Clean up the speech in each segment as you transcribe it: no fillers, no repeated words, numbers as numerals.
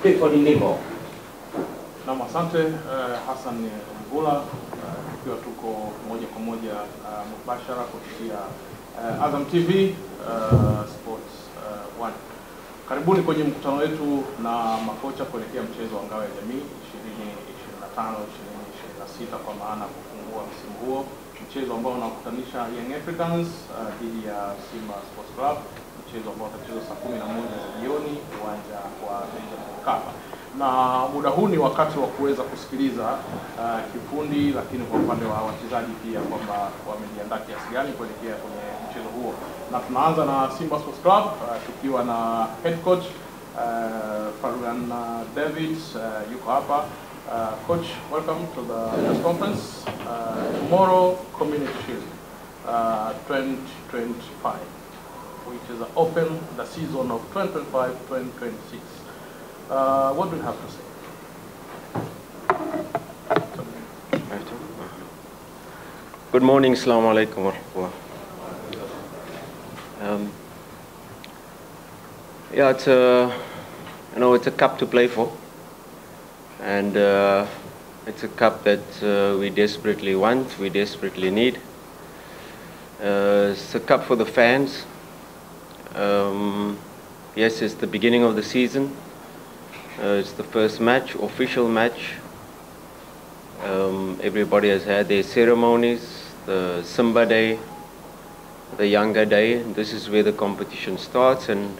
Clifford Ndimbo. Naam, asante Hassan Mbula, tukiwa tuko moja kwa moja mubashara kupitia Azam TV Sports 1. Karibuni kwenye mkutano wetu na makocha kuelekea mchezo wa ngao ya jamii 2025-2026 kwa maana kufungua msimu huo, mchezo ambao unakutanisha Young Africans dhidi ya Simba Sports Club, mchezo ambao utachezwa saa 11 za jioni uwanja wa Benjamin Mkapa. Na muda huu ni wakati wa kuweza kusikiliza kifundi, lakini kwa upande wa wachezaji pia kwamba wamejiandaa kiasi gani kuelekea kwenye mchezo huo. Na tunaanza na Simba Sports Club tukiwa na head coach Fadlu David yuko hapa. Coach, welcome to the press conference. Tomorrow Community Shield 2025, which is open the season of 2025-2026. What do you have to say? Good morning, Assalamu alaikum wa rahmatullah. Yeah, it's a, it's a cup to play for, and it's a cup that we desperately want, we desperately need. It's a cup for the fans. Yes, it's the beginning of the season. It's the first match, official match. Everybody has had their ceremonies, the Simba Day, the Yanga Day. This is where the competition starts, and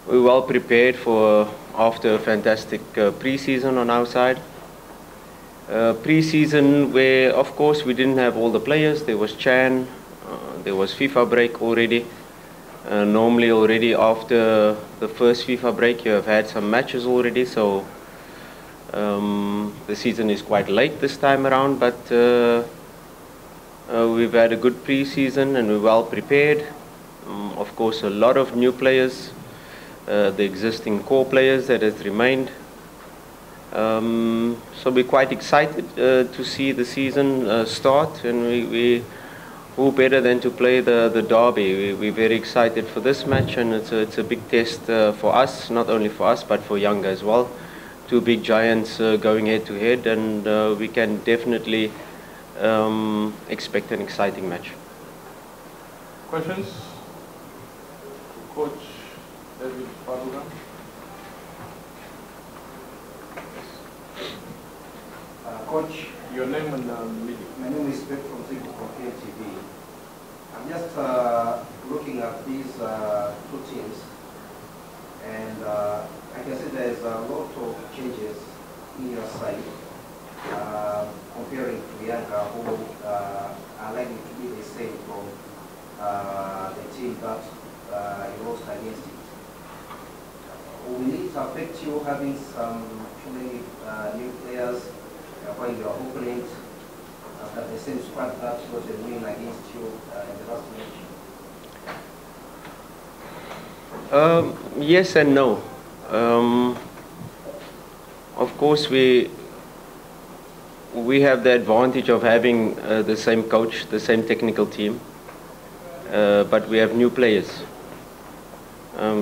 we're well prepared for after a fantastic pre-season on our side. Pre-season where, of course, we didn't have all the players. There was Chan, there was FIFA break already. Normally already after the first FIFA break you have had some matches already, so the season is quite late this time around, but we've had a good pre-season and we're well prepared. Of course, a lot of new players, the existing core players that has remained. So we're quite excited to see the season start, and who better than to play the derby. We're very excited for this match, and it's a big test for us, not only for us but for Yanga as well. Two big giants going head to head, and we can definitely expect an exciting match. Questions? Coach David Fadlu. Coach, your name and meeting. my name is Fadlu from KTV. I'm just looking at these two teams, and I can see there's a lot of changes in your side comparing to Yanga, who are likely to be the same from the team that you lost against it. Will it affect you having too many new players when you are opening at the same squad that was a win against you in the last match? Yes and no. Of course, we have the advantage of having the same coach, the same technical team, but we have new players.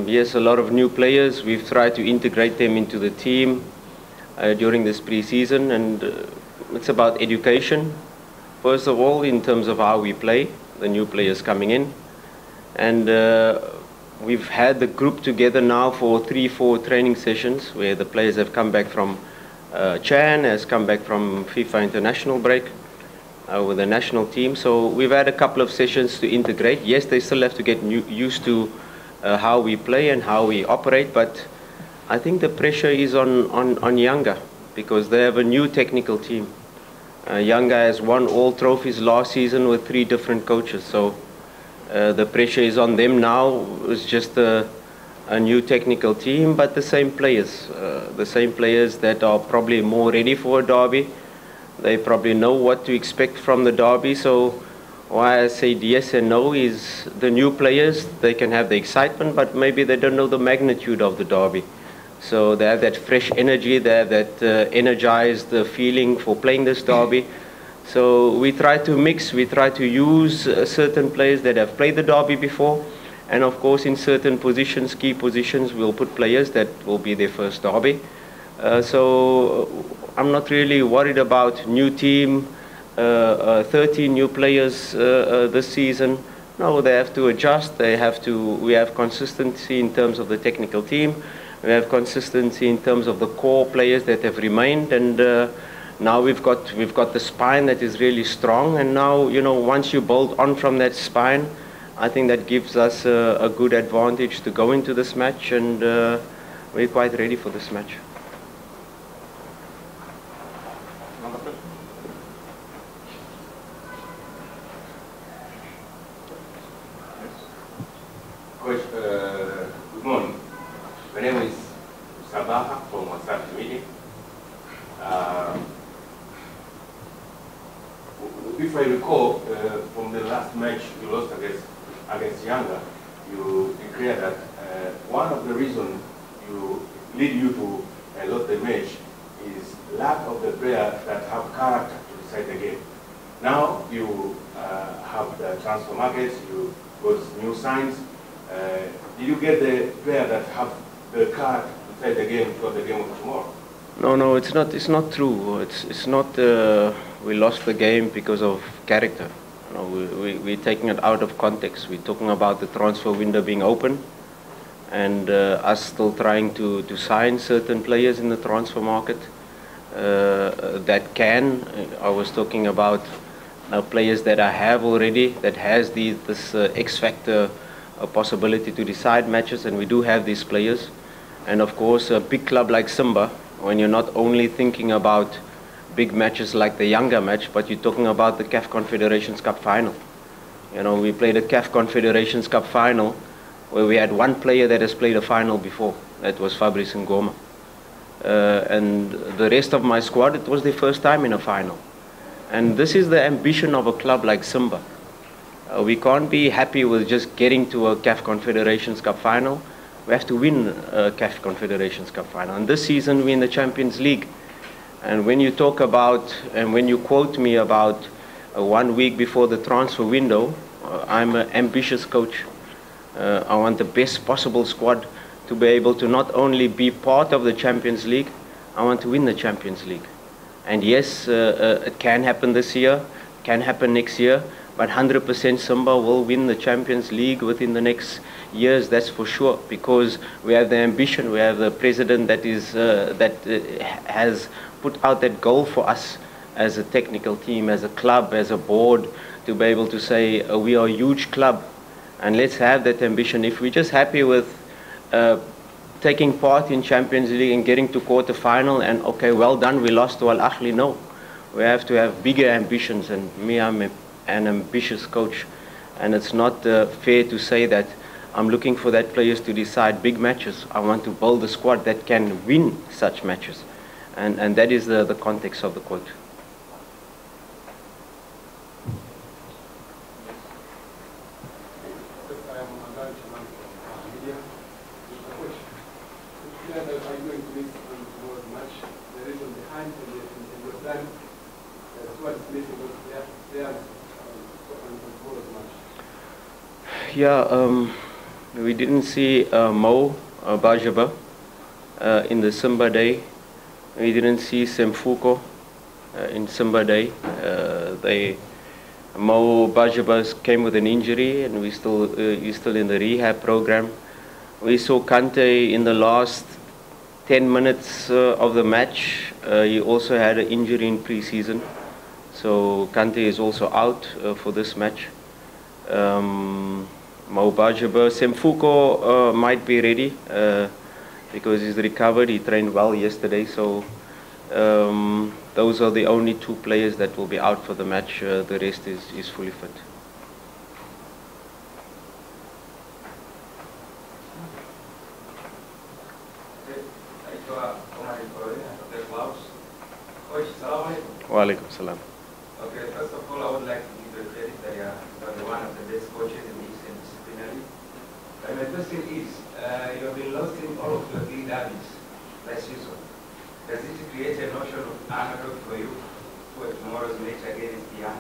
Yes, a lot of new players. We've tried to integrate them into the team during this pre-season, and it's about education. First of all, in terms of how we play, the new players coming in. And we've had the group together now for 3-4 training sessions where the players have come back from, Chan has come back from FIFA international break with the national team. So we've had a couple of sessions to integrate. Yes, they still have to get used to how we play and how we operate, but I think the pressure is on Yanga because they have a new technical team. Yanga has won all trophies last season with 3 different coaches, so the pressure is on them now. It's just a new technical team, but the same players that are probably more ready for a derby. They probably know what to expect from the derby. So why I said yes and no is the new players, they can have the excitement, but maybe they don't know the magnitude of the derby. So they have that fresh energy, they have that energized feeling for playing this derby. So we try to mix, we try to use certain players that have played the derby before, And of course, in certain positions, key positions, we'll put players that will be their first derby. So I'm not really worried about new team, 13 new players this season. No, they have to adjust. They have to. We have consistency in terms of the technical team. We have consistency in terms of the core players that have remained, and now we've got the spine that is really strong. And now, you know, once you build on from that spine, I think that gives us a good advantage to go into this match, and we're quite ready for this match. Coach, good morning. My name is Sabaha from WhatsApp Media. If I recall, from the last match you lost against Yanga, you declared that one of the reasons lead you to lose the match is lack of the player that have character to decide the game. Now you have the transfer markets, you got new signs. Did you get the player that have the character to decide the game for the game of tomorrow? No, it's not. It's not true. It's not. We lost the game because of character. You know, we're taking it out of context. We're talking about the transfer window being open, and us still trying to sign certain players in the transfer market that can. I was talking about players that I have already that has this X factor possibility to decide matches, and we do have these players. And of course, a big club like Simba, when you're not only thinking about big matches like the Yanga match, but you're talking about the CAF Confederations Cup final. You know, we played a CAF Confederations Cup final where we had one player that has played a final before. That was Fabrice Ngoma. And the rest of my squad, it was their first time in a final. And this is the ambition of a club like Simba. We can't be happy with just getting to a CAF Confederations Cup final. We have to win a CAF Confederations Cup final. And this season we're in the Champions League. And when you talk about, and when you quote me about 1 week before the transfer window, I'm an ambitious coach. I want the best possible squad to be able to not only be part of the Champions League, I want to win the Champions League. And yes, it can happen this year, can happen next year, but 100% Simba will win the Champions League within the next years, that's for sure, because we have the ambition, we have the president that has put out that goal for us as a technical team, as a club, as a board, to be able to say we are a huge club, and let's have that ambition. If we're just happy with taking part in Champions League and getting to quarter final and okay, well done, we lost to Al Ahly, no. We have to have bigger ambitions, and me, I'm an ambitious coach, and it's not fair to say that I'm looking for that players to decide big matches. I want to build a squad that can win such matches, and that is the context of the quote. Yeah, we didn't see Mo Bajaba in the Simba day. We didn't see Semfuko in Simba day. Mo Bajaba came with an injury, and he's still in the rehab program. We saw Kante in the last 10 minutes of the match. He also had an injury in pre-season, so Kante is also out for this match. Mo Bajaba, Semfuko might be ready because he's recovered. He trained well yesterday, so those are the only two players that will be out for the match. The rest is fully fit. Wa alaikum salam. Okay, first of all, I would like to give you credit that you are one of the best coaches in this disciplinary. But my question is, you have been lost in all of your three derbies last season. Does it create a notion of underdog for you for tomorrow's match against Yanga?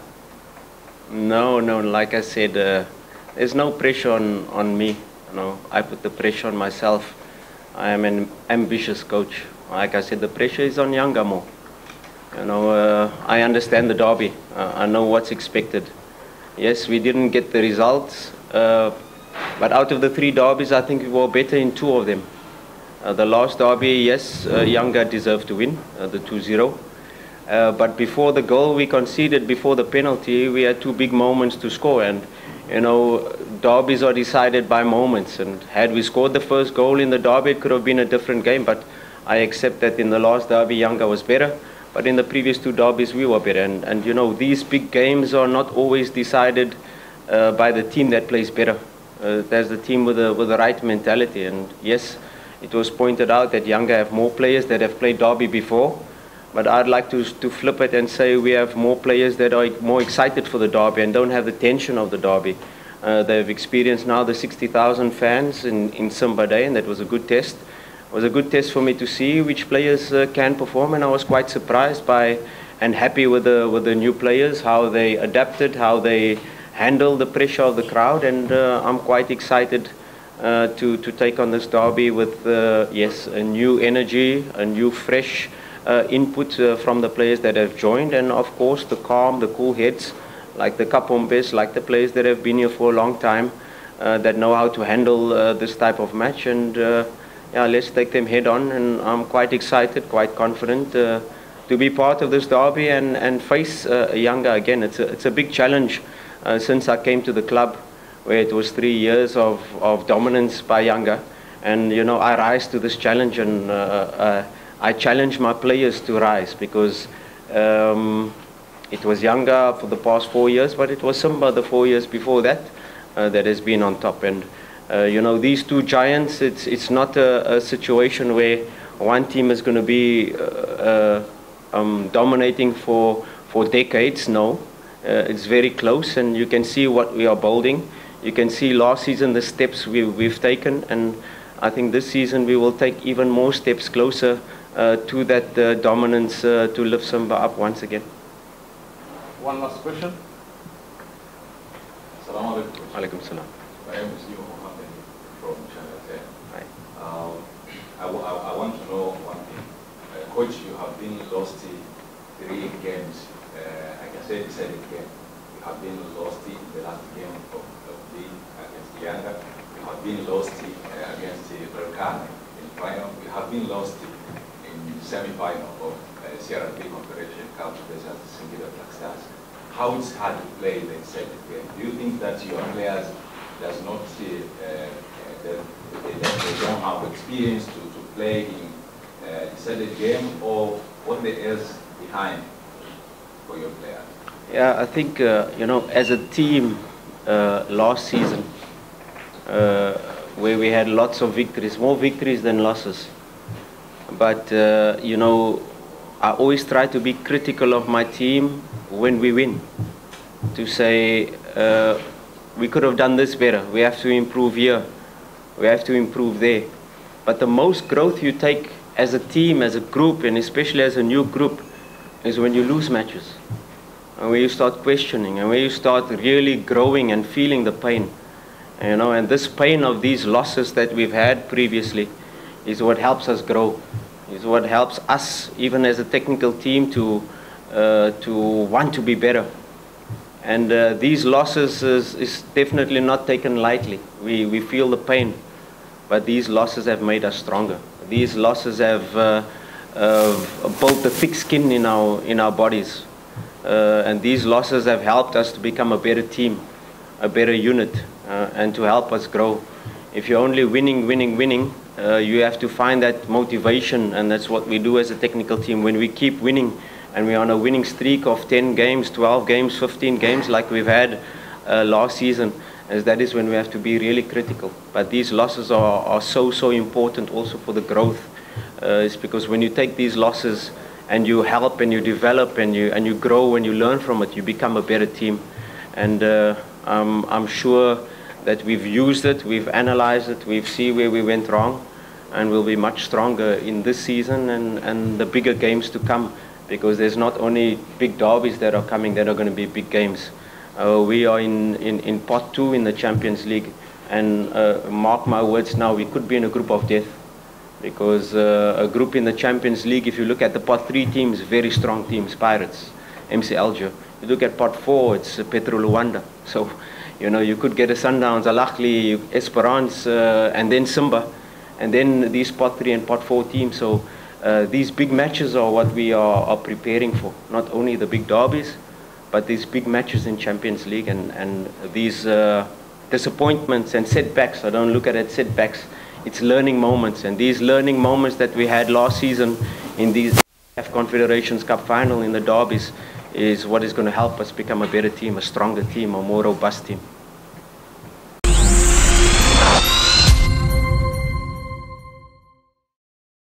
No, like I said, there's no pressure on me. You know, I put the pressure on myself. I am an ambitious coach. Like I said, the pressure is on Yanga more. You know, I understand the derby. I know what's expected. Yes, we didn't get the results, but out of the 3 derbies, I think we were better in 2 of them. The last derby, yes, Yanga deserved to win, the 2-0. But before the goal we conceded, before the penalty, we had 2 big moments to score. And, you know, derbies are decided by moments. And had we scored the first goal in the derby, it could have been a different game. But I accept that in the last derby, Yanga was better. But in the previous 2 derbies, we were better. And you know, these big games are not always decided by the team that plays better. There's the team with the right mentality. And yes, it was pointed out that Yanga have more players that have played derby before. But I'd like to flip it and say we have more players that are more excited for the derby and don't have the tension of the derby. They've experienced now the 60,000 fans in Simba Day, and that was a good test. It was a good test for me to see which players can perform, and I was quite surprised by and happy with the new players, how they adapted, how they handled the pressure of the crowd, and I'm quite excited to take on this derby with yes, a new energy, a new fresh input from the players that have joined, and of course the calm, the cool heads, like the Kapombes, like the players that have been here for a long time, that know how to handle this type of match. And yeah, let's take them head on, and I'm quite excited, quite confident to be part of this derby and face Yanga again. It's a big challenge since I came to the club, where it was 3 years of dominance by Yanga, and you know, I rise to this challenge, and I challenge my players to rise, because it was Yanga for the past 4 years, but it was Simba the 4 years before that that has been on top. And you know, these 2 giants, it's not a situation where one team is going to be dominating for decades. No, it's very close, and you can see what we are building. You can see last season the steps we've taken, and I think this season we will take even more steps closer to that dominance to lift Simba up once again. One last question. Assalamu alaikum. Alaikum salam. My name is Mohammed from Channel 10. Hi. I want to know one thing. Coach, you have been lost 3 games. I can say decided game. You have been lost in the last game of the against Yanga. You have been lost against Berkane in final. You have been lost in semi-final of Sierra Leone Confederation Cup versus Singida Black Stars. How it's hard to play the second game? Do you think that your players does not they don't have experience to play in second game, or what there is behind for your players? Yeah, I think you know, as a team last season, where we had lots of victories, more victories than losses. But you know, I always try to be critical of my team when we win, to say we could have done this better, we have to improve here, we have to improve there. But the most growth you take as a team, as a group, and especially as a new group, is when you lose matches, and when you start questioning, and when you start really growing and feeling the pain. You know, and this pain of these losses that we've had previously is what helps us grow, is what helps us, even as a technical team, to want to be better. And these losses is definitely not taken lightly. We feel the pain, but these losses have made us stronger. These losses have built the thick skin in our bodies, and these losses have helped us to become a better team, a better unit, and to help us grow. If you're only winning, you have to find that motivation, and that's what we do as a technical team. When we keep winning, and we're on a winning streak of 10 games, 12 games, 15 games like we've had last season, as that is when we have to be really critical. But these losses are so important also for the growth. It's because when you take these losses and you help and you develop and you grow and you learn from it, you become a better team. And I'm sure that we've used it, we've analyzed it, we've seen where we went wrong, and we'll be much stronger in this season and the bigger games to come, because there's not only big derbies that are coming that are going to be big games. We are in pot 2 in the Champions League, and mark my words now, we could be in a group of death, because a group in the Champions League, if you look at the pot 3 teams, very strong teams, Pirates, MC Alger. You look at pot 4, it's Petro Luanda. So, you know, you could get a Sundowns, Al Ahly, Esperance, and then Simba, and then these pot 3 and pot 4 teams. So these big matches are what we are preparing for, not only the big derbies, but these big matches in Champions League, and these disappointments and setbacks. I don't look at it setbacks, it's learning moments, and these learning moments that we had last season in these Confederations Cup final in the derbies is what is going to help us become a better team, a stronger team, a more robust team.